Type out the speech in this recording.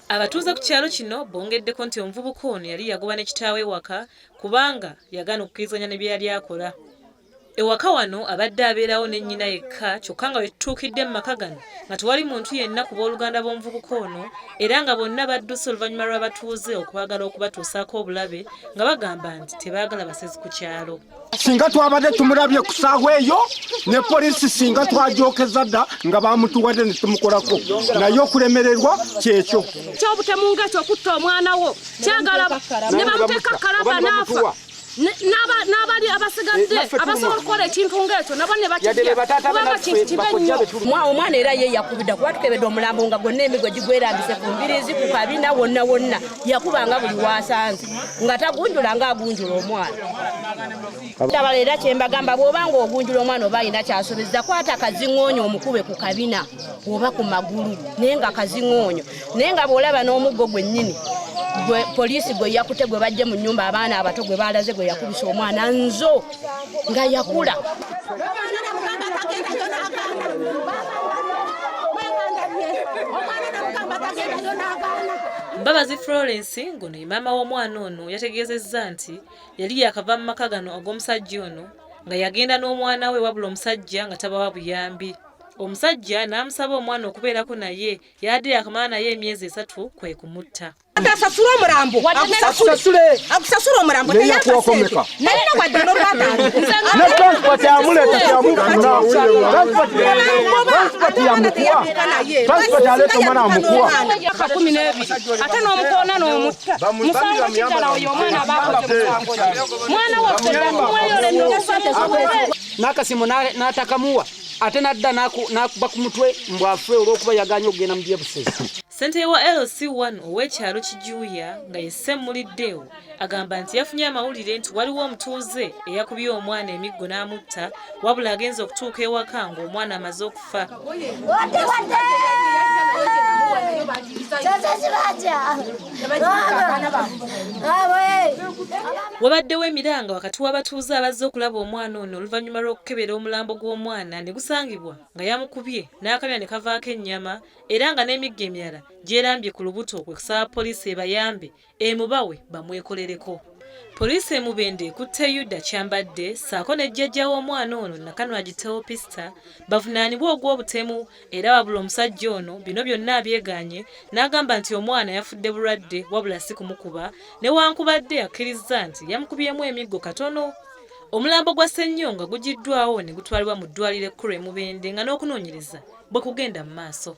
Abatuuze ku kyalo kino bongeddeko nti omuvubuka ono yali yagoba ne kitaawe ewaka kubanga yagaana okukkirizanya ne bye yali akola. Ewaka wano abadde abeerawo ne nnyina yekka kyokka nga bwe tutuukidde mu maka gano nga tewali muntu yenna ku booluganda b'omuvubuka ono era nga bonna badduse oluvannyuma lw'abatuuze okwagala okubatuusaako obulabe nga bagamba nti tebaagala basezi ku kyalo. Singa twabadde tumulabye ku ssaawa eyo ne poliisi singa twagyokeza dda nga bamutuwadde ne tumukolako naye okulemererwa kyekyo. Kyobutemu ng'ekyo okutta omwana wo kyagala ne bamuteeka kalaba n'afa. N'abali abasigadde abasobola okukola ekintu ng'ekyo nabo ne bakibanga kintu kibe nnyo. Omwana era ye yakubidda kuba tukebedde omulambo nga gwonna emiggo gigwerambise ku mbirizi ku kabina wonna wonna yakubanga buli waasanze nga tagunjula ng'agunjula omwana. Tabala era kyembagamba bw'obanga ogunjula omwana oba alina kyasuubiza kwata akaziŋŋoonyo omukube ku kabina oba ku magulu naye nga akaziŋŋoonyo naye nga bw'olaba n'omuggo gwennyini poliisi gwe yakute gwe bajje mu nnyumba abaana abato gwe baalaze gwe yakubisa omwana nzo nga yakula. Mbabazi Florence ngono maama w'omwana ono yategeezezza nti yali yakava mu maka gano ag'omusajja ono nga yagenda n'omwana we wabula omusajja nga tabawa buyambi. Omusajja n'amusaba omwana okubeerako naye yadde yakamala naye emyezi 3 kwe kumutta. Atasasula omulambo akusasula omulambo teyakuwakomeka naye wadde n'olwataano ne transport yamuleeta transport aleeta omwana amukuwa 12 ate n'omukoona n'omutta musango kijala oyo omwana abakuba ku musango mwana waffe dakumweyole n'okusate n'akasimu n'atakamuwa ate nadda n'akuba ku mutwe mbwaffe olw'okuba yaganye okugenda mu byebusezi. Ssentebe wa LC1 ow'ekyalo Kijuuya nga ye Semmuliddeewo agamba nti yafunye amawulire nti waliwo omutuuze eyakubye omwana emiggo n'amutta wabula agenza okutuuka ewaka ng'omwana amaze okufa. Wabaddewo emiranga wakati w'abatuuze abazze okulaba omwana ono oluvannyuma lw'okukebera omulambo gw'omwana ne gusangibwa nga yamukubye n'akamya ne kavaako ennyama era nga n'emiggo emirala gyerambye ku lubuto okusaba poliisi ebayambe emubawe bamwekolereko. Poliisi emubende ekutte Yuda Kyambadde ssaako ne jjajja w'omwana ono Nakanwagi Teopista bavunaanibwa ogw'obutemu era wabula omusajja ono bino byonna abyegaanye n'agamba nti omwana yafudde bulwadde wabula si kumukuba newankubadde akkiriza nti yamukubyemu emiggo katono. Omulambo gwa Ssennyonga gugiddwawo ne gutwalibwa mu ddwaliro ekkulu e Mubende nga n'okunoonyereza bwe kugenda mu maaso.